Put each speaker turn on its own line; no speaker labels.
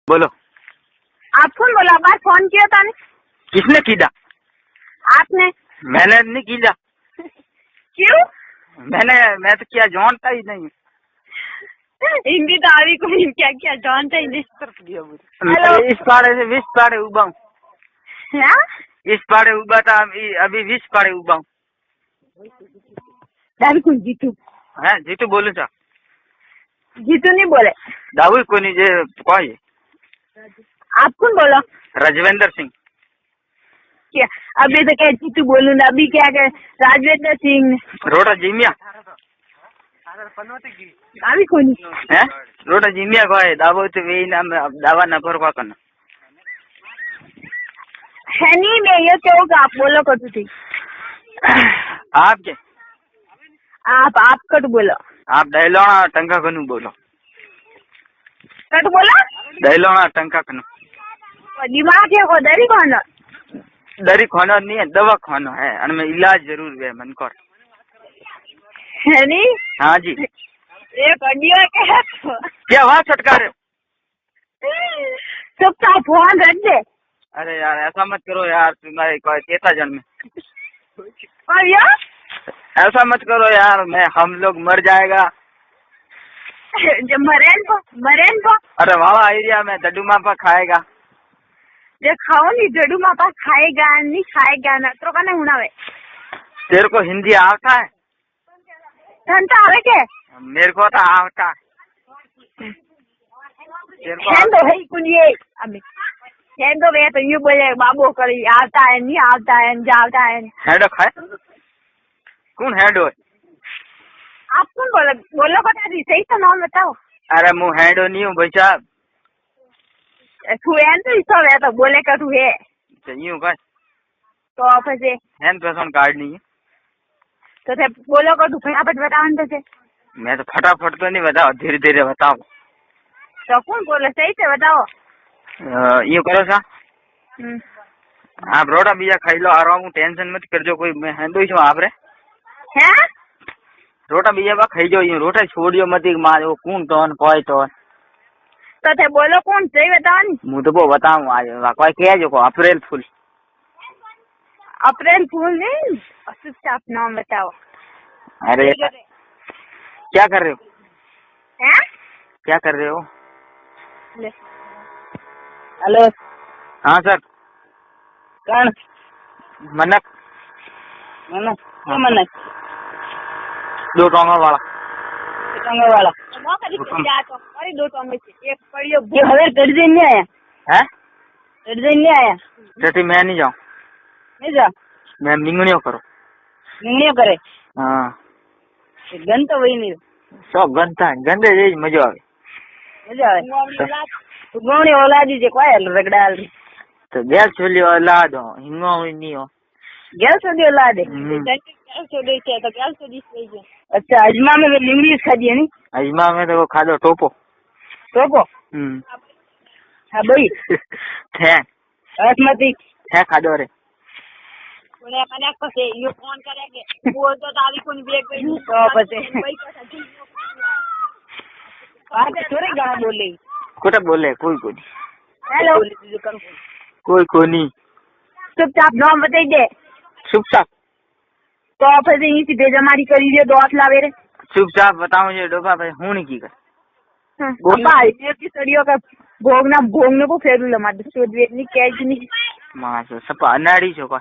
बोलो।
आप कौन बोला? बार फोन किया था ने?
किसने किया?
आपने?
मैंने नहीं किया।
क्यों?
मैं तो क्या जानता ही नहीं।
हिंदी तो आवी को क्या क्या जानता ही नहीं।
हेलो, इस पाड़े से 20 पाड़े उबा हूँ। इस पाड़े उबा था, अभी 20 पाड़े उबा हूँ।
जीतू
है जीतू बोलू चा?
जीतू नहीं बोले।
दाऊ को नहीं जे कोई।
आप कौन बोलो?
राजवेंद्र सिंह।
क्या अभी तो क्या जीतू बोलू ना? अभी क्या कह राजवेंद्र सिंह
रोटा जीमिया
अभी कौन
है? रोटा जीमिया को है दावो तो वे नाम दावा न पर को करना
है नहीं। मैं ये क्या आप बोलो कटू थी।
आप के
आप कट बोलो।
आप दहलोना टंका कनु बोलो।
कट बोला?
दहलोना टंका कनु।
दिमाग है को दरी खाना?
दरी खाना नहीं है, दवा खाना है और मैं इलाज जरूर है मन कर।
है नहीं?
हाँ जी।
एक अडियो क्या
क्या हुआ छटकारे?
सब का फोन रख दे।
अरे यार ऐसा मत करो यार, तुम्हारे कोई चेता जन्म में।
और यार
ऐसा मत करो यार, हम लोग मर जाएगा।
जब मरेन को
अरे वाला एरिया में दड्डू मापा खाएगा।
जो खाओ नहीं जडू मापा खाएगा नहीं खाएगा ना तो कहना उड़ावे।
तेरे को हिंदी आता है?
घंटा आवे के?
मेरे को तो आता है।
तो है कुनिए अभी तो वे तो यूं बोले बाबू करी आता है नहीं आता है जाता है।
हेडो खाए? कौन हेडो है?
आप कौन बोलो बता दी सही तो नाम बताओ।
अरे मुँह हेडो नहीं हूँ भाई साहब।
तू है तो इसो है तो बोले का तू है
चाहिए का
तो ऑफिस है
हैंड पेशन कार्ड नहीं है
तो थे बोलो का तू फटाफट बताओ तो से।
मैं तो फटाफट तो नहीं बताओ, धीरे धीरे बताओ।
तो कौन बोले सही से बताओ।
यूँ करो सा आप रोटा बीजा खाई लो, आराम हूँ, टेंशन मत कर जो कोई मैं हेंदो ही छो आप रे
हैं
रोटा बीजा बा खाई जो, यूँ रोटा छोड़ियो मत मार वो कौन टोन कोई टोन
तो थे बोलो कौन सही बताओ नहीं।
मुँह तो वो बताऊँ आज कोई कह जो को अप्रैल फुल।
अप्रैल फूल नहीं चुपचाप नाम बताओ।
अरे क्या कर रहे हो?
हैं
क्या कर रहे हो?
हेलो
हाँ सर।
कौन?
मनक।
मनक क्या मनक?
दो टोंगा वाला।
दो टोंगे एक पड़ियो ये हवे कर्जे नहीं आया
है?
कर्जे नहीं आया
जैसे मैं नहीं जाऊँ।
नहीं जा
मैं निंगनियो करो।
निंगनियो करे?
हाँ
गन तो वही नहीं
सब गंदा है, गंदे यही मजा आवे।
मजा आवे तो गोणी औलादी जे कोई रगड़ाल
तो गैस चुली औलाद हो हिंगो नहीं हो
गैस चुली औलाद है गैस चुली है तो गैस चुली है। अच्छा अजमा में लिंगड़ी खा दिए नहीं?
अजमा में तो वो खा दो टोपो।
हाँ भाई
थे
बासमती
थे खा दो रे
बोले मैंने को से ये फोन करेंगे वो तो दादी को बेग पे तो पसे बात थोड़ी गाना बोले
कोटा बोले कोई को नहीं।
हेलो
कोई को नहीं।
चुपचाप नाम बताई दे।
चुपचाप
तो ऑफिस यहीं से बेजमारी करी दे दो लावे रे।
चुपचाप बताऊं ये डोबा भाई हूं नहीं की कर
गोपा ये की सड़ियों का भोगने को फेरू लमा दे नहीं कैच नहीं
मां सपा नाड़ी छो का